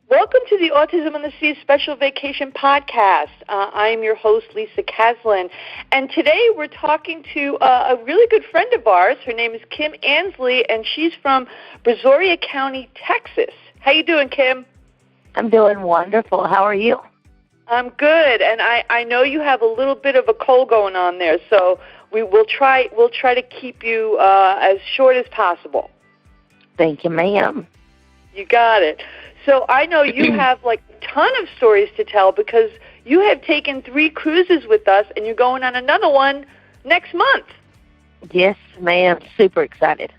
Welcome to the Autism on the Sea Special Vacation Podcast. I'm your host, Lisa Caslin, and today we're talking to a really good friend of ours. Her name is Kim Ansley, and she's from Brazoria County, Texas. How you doing, Kim? I'm doing wonderful. How are you? I'm good, and I know you have a little bit of a cold going on there, so we'll try to keep you as short as possible. Thank you, ma'am. You got it. So I know you have like a ton of stories to tell because you have taken 3 cruises with us and you're going on another one next month. Yes, ma'am. Super excited.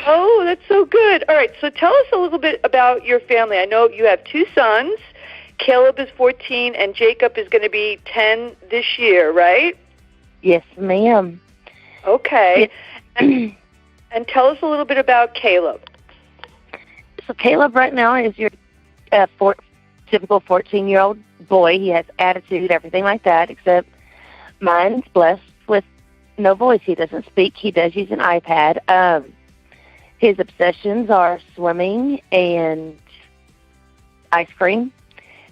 Oh, that's so good. All right, so tell us a little bit about your family. I know you have 2 sons. Kaleb is 14 and Jakob is going to be 10 this year, right? Yes, ma'am. Okay. Yes. And tell us a little bit about Kaleb. So Kaleb right now is your typical 14-year-old boy. He has attitude, everything like that, except mine's blessed with no voice. He doesn't speak. He does use an iPad. His obsessions are swimming and ice cream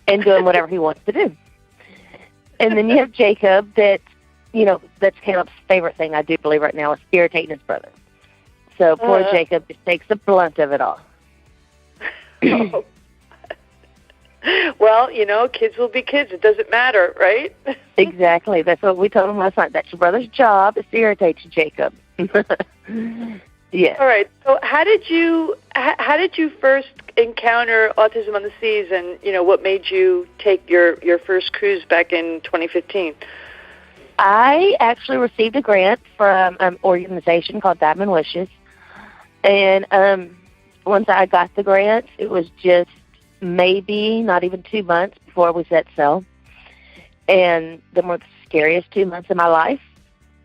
and doing whatever he wants to do. And then you have Jakob that's Kaleb's favorite thing, I do believe right now, is irritating his brother. So poor Jakob just takes the blunt of it all. Oh. Well, kids will be kids. It doesn't matter, right? Exactly. That's what we told him last night. That's your brother's job, is to irritate you, Jakob. Yes. All right. So how did you first encounter Autism on the Seas, and what made you take your first cruise back in 2015? I actually received a grant from an organization called Diamond Wishes, and once I got the grant, it was just maybe not even 2 months before we set sail. And they were the scariest 2 months of my life.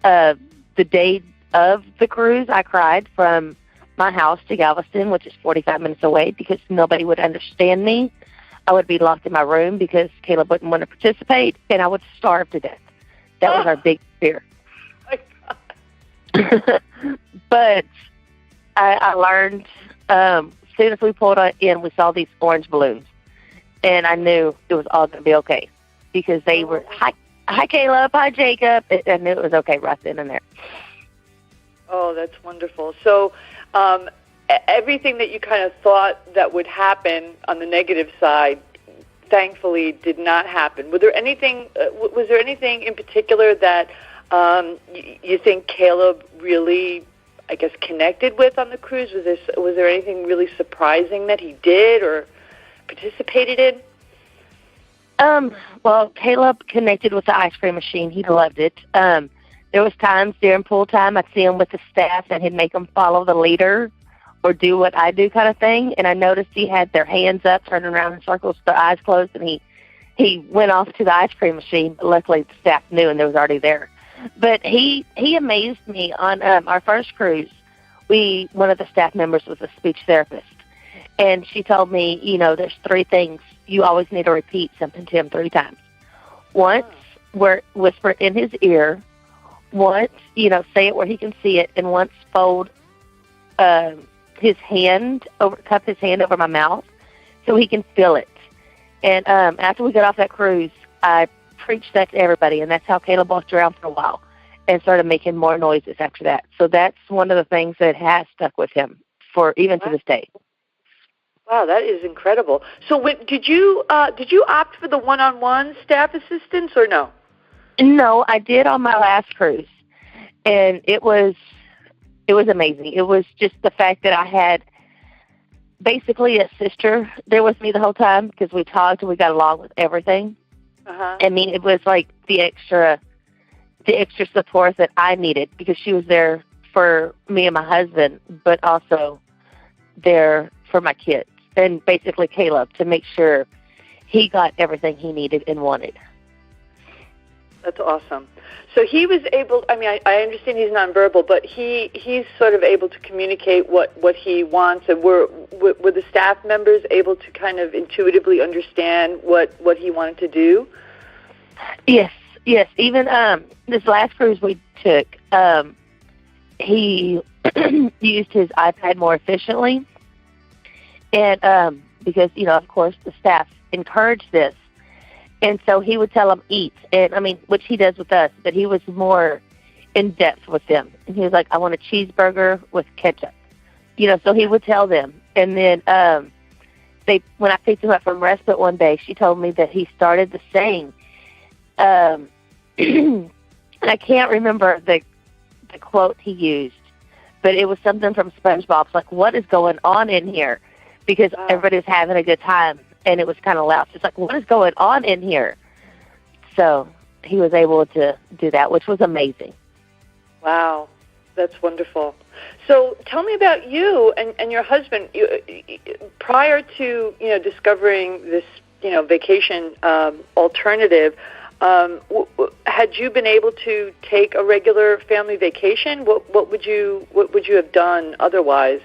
The day of the cruise, I cried from my house to Galveston, which is 45 minutes away, because nobody would understand me. I would be locked in my room because Kaleb wouldn't want to participate, and I would starve to death. That was our big fear. Oh my God. But I learned... as soon as we pulled in, we saw these orange balloons, and I knew it was all going to be okay because they were, hi Kaleb, hi Jakob, and I knew it was okay right then and there. Oh, that's wonderful. So everything that you kind of thought that would happen on the negative side, thankfully, did not happen. Was there anything in particular that you think Kaleb really, I guess, connected with on the cruise? Was there anything really surprising that he did or participated in? Well, Kaleb connected with the ice cream machine. He loved it. There was times during pool time I'd see him with the staff and he'd make them follow the leader or do what I do kind of thing. And I noticed he had their hands up, turning around in circles, their eyes closed, and he went off to the ice cream machine. But luckily, the staff knew and they was already there. But he amazed me on our first cruise. One of the staff members was a speech therapist, and she told me, there's 3 things you always need to repeat something to him 3 times. Once, whisper in his ear. Once, say it where he can see it, and once fold cup his hand over my mouth so he can feel it. And after we got off that cruise, I preached that to everybody, and that's how Kaleb walked around for a while and started making more noises after that. So that's one of the things that has stuck with him for even to this day. Wow, that is incredible. So did you opt for the one-on-one staff assistance or no? No, I did on my last cruise, and it was amazing. It was just the fact that I had basically a sister there with me the whole time because we talked and we got along with everything. Uh-huh. I mean, it was like the extra support that I needed because she was there for me and my husband, but also there for my kids and basically Kaleb to make sure he got everything he needed and wanted. That's awesome. So he was able, I understand he's nonverbal, but he's sort of able to communicate what he wants, and were the staff members able to kind of intuitively understand what he wanted to do? Yes. Even this last cruise we took, he used his iPad more efficiently, and because, of course, the staff encouraged this. And so he would tell them eat, and which he does with us, but he was more in depth with them. And he was like, I want a cheeseburger with ketchup. So he would tell them. And then when I picked him up from respite one day, she told me that he started the saying, and I can't remember the quote he used, but it was something from SpongeBob. It's like, what is going on in here? Because everybody's having a good time, and it was kind of loud. So it's like, what is going on in here? So he was able to do that, which was amazing. Wow, that's wonderful. So tell me about you and your husband. Prior to discovering this vacation alternative, had you been able to take a regular family vacation? What would you have done otherwise?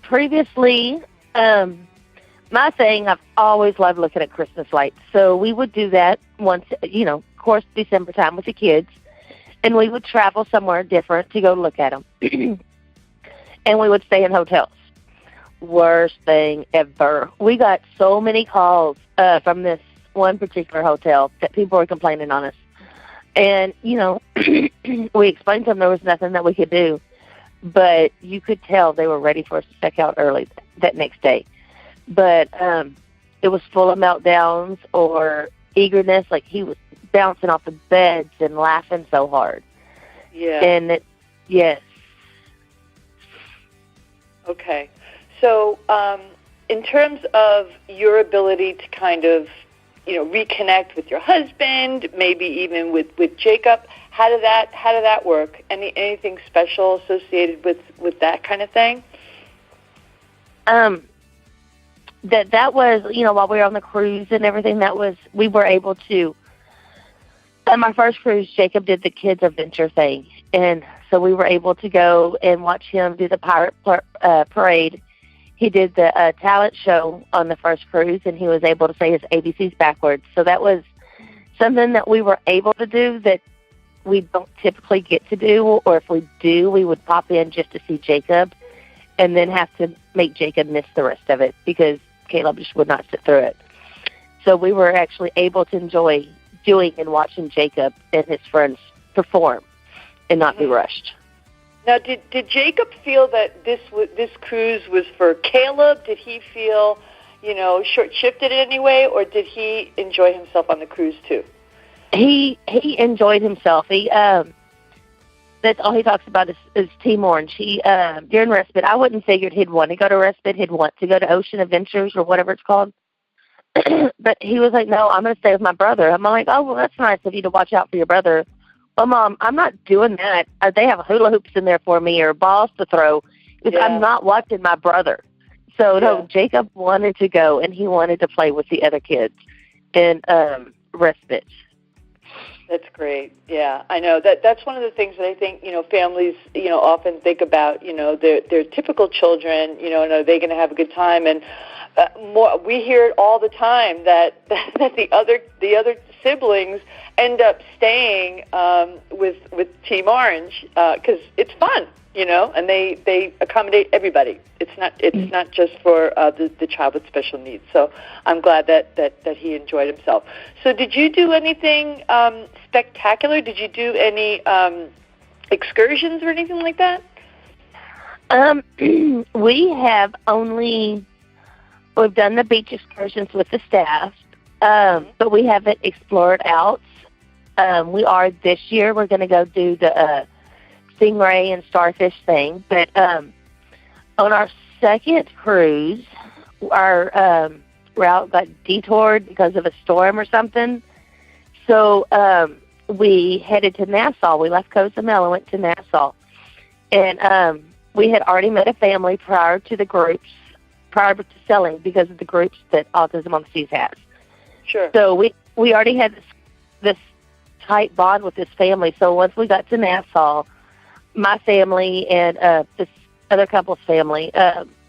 Previously, my thing, I've always loved looking at Christmas lights. So we would do that once, of course, December time with the kids. And we would travel somewhere different to go look at them. And we would stay in hotels. Worst thing ever. We got so many calls from this one particular hotel that people were complaining on us. And, we explained to them there was nothing that we could do. But you could tell they were ready for us to check out early that next day. But it was full of meltdowns or eagerness. Like he was bouncing off the beds and laughing so hard. Yeah. And yes. Okay. So in terms of your ability to kind of, reconnect with your husband, maybe even with Jacob, how did that work? Anything special associated with that kind of thing? That was, while we were on the cruise and everything, we were able to. On my first cruise, Jacob did the kids' adventure thing, and so we were able to go and watch him do the pirate parade. He did the talent show on the first cruise, and he was able to say his ABCs backwards. So that was something that we were able to do that we don't typically get to do, or if we do, we would pop in just to see Jacob and then have to make Jacob miss the rest of it because Kaleb just would not sit through it. So we were actually able to enjoy doing and watching Jacob and his friends perform and not be rushed. Now, did Jacob feel that this cruise was for Kaleb? Did he feel, short-shifted in any way, or did he enjoy himself on the cruise too? He enjoyed himself. That's all he talks about is Team Orange. During respite, I wouldn't figured he'd want to go to respite. He'd want to go to Ocean Adventures or whatever it's called. But he was like, no, I'm going to stay with my brother. I'm like, oh, well, that's nice of you to watch out for your brother. Well, Mom, I'm not doing that. They have hula hoops in there for me or balls to throw. Because I'm not watching my brother. So, no, Jacob wanted to go, and he wanted to play with the other kids in respite. That's great. Yeah, I know. That's one of the things that I think, families, often think about, their typical children, and are they going to have a good time? And we hear it all the time that the other siblings end up staying with Team Orange because it's fun, and they accommodate everybody. It's not just for the child with special needs. So I'm glad that he enjoyed himself. So did you do anything spectacular? Did you do any excursions or anything like that? We've done the beach excursions with the staff, but we haven't explored out. This year we're going to go do the stingray and starfish thing. But on our second cruise, our route got detoured because of a storm or something. So we headed to Nassau. We left Cozumel and went to Nassau. And we had already met a family prior to selling because of the groups that Autism on the Seas has. Sure. So we already had this tight bond with this family. So once we got to Nassau, my family and this other couple's family,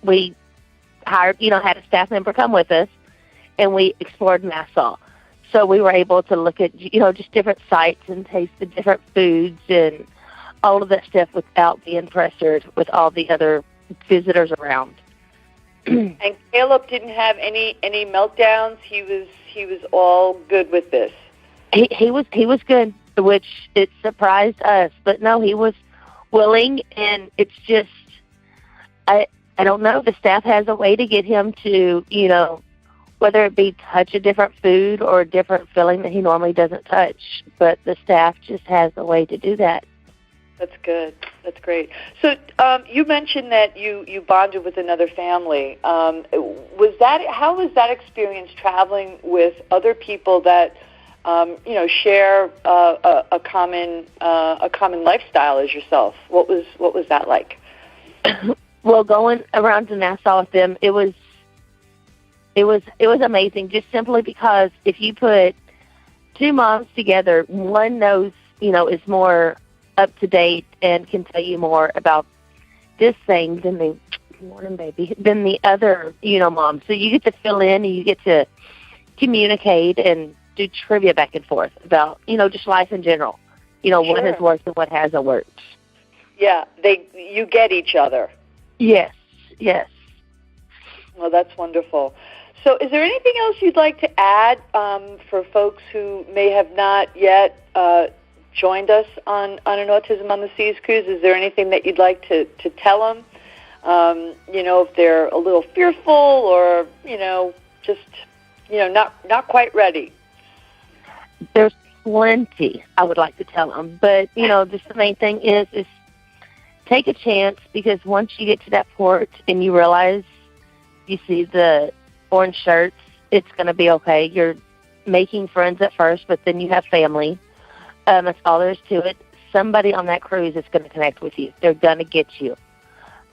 we hired, had a staff member come with us, and we explored Nassau. So we were able to look at, just different sites and taste the different foods and all of that stuff without being pressured with all the other visitors around. And Kaleb didn't have any meltdowns. He was all good with this. He was good, which it surprised us. But no, he was willing, and it's just I don't know. The staff has a way to get him to, whether it be touch a different food or a different filling that he normally doesn't touch. But the staff just has a way to do that. That's good. That's great. So you mentioned that you bonded with another family. How was that experience traveling with other people that share a common lifestyle as yourself? What was that like? Well, going around to Nassau with them, it was amazing. Just simply because if you put two moms together, one knows is more up to date and can tell you more about this thing than the other mom. So you get to fill in and you get to communicate and do trivia back and forth about just life in general. Sure. What has worked and what hasn't worked. Yeah, you get each other. Yes. Well, that's wonderful. So is there anything else you'd like to add for folks who may have not yet joined us on an Autism on the Seas cruise? Is there anything that you'd like to tell them? If they're a little fearful or, just, not quite ready. There's plenty I would like to tell them. But, just the main thing is take a chance, because once you get to that port and you realize you see the orange shirts, it's going to be okay. You're making friends at first, but then you have family. That's all there is to it. Somebody on that cruise is going to connect with you. They're going to get you.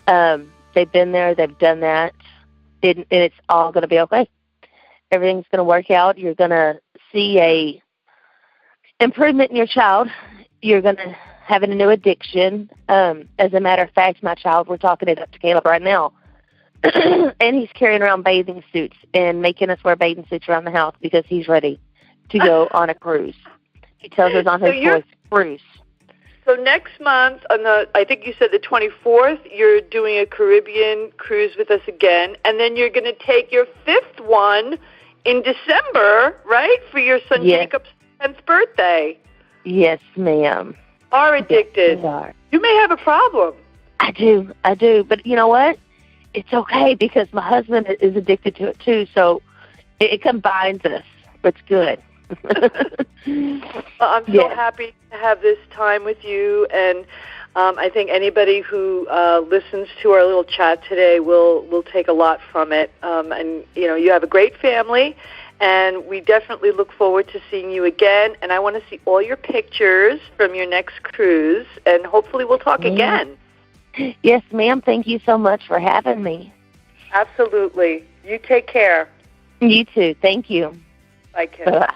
They've been there. They've done that. And it's all going to be okay. Everything's going to work out. You're going to see a improvement in your child. You're going to have a new addiction. As a matter of fact, my child, we're talking it up to Kaleb right now. And he's carrying around bathing suits and making us wear bathing suits around the house because he's ready to go on a cruise. He tells us on his voice, cruise. So next month, I think you said the 24th, you're doing a Caribbean cruise with us again, and then you're going to take your fifth one in December, right, for your son Jacob's 10th birthday. Yes, ma'am. Are addicted. Yes, we are. You may have a problem. I do. But you know what? It's okay because my husband is addicted to it too, so it combines us. It's good. Well, I'm so happy to have this time with you, and I think anybody who listens to our little chat today will take a lot from it. And you have a great family, and we definitely look forward to seeing you again. And I want to see all your pictures from your next cruise, and hopefully we'll talk again. Yes, ma'am. Thank you so much for having me. Absolutely. You take care. You too. Thank you. Bye, Kim. Bye.